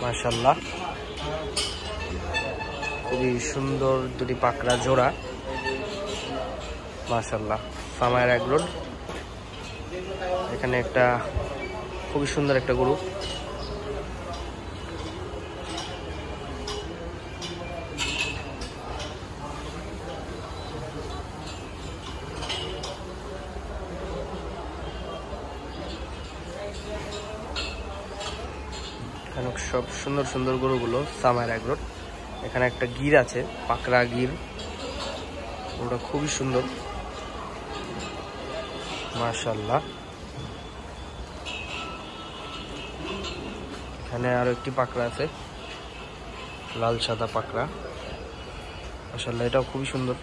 মাশাআল্লাহ, খুবই সুন্দর দুটি পাকড়া জোড়া। মাশাআল্লাহ, সামায়ের এগরোড। এখানে একটা খুবই সুন্দর একটা গরু। এখানে সব সুন্দর সুন্দর গরুগুলো সামায়ের এগরোড। এখানে একটা গির আছে, পাকড়া গির, ওটা খুবই সুন্দর। মাশাআল্লাহ, এখানে আরো একটি পাকড়া আছে, লাল সাদা পাকড়া। মাশাআল্লাহ, এটাও খুবই সুন্দর।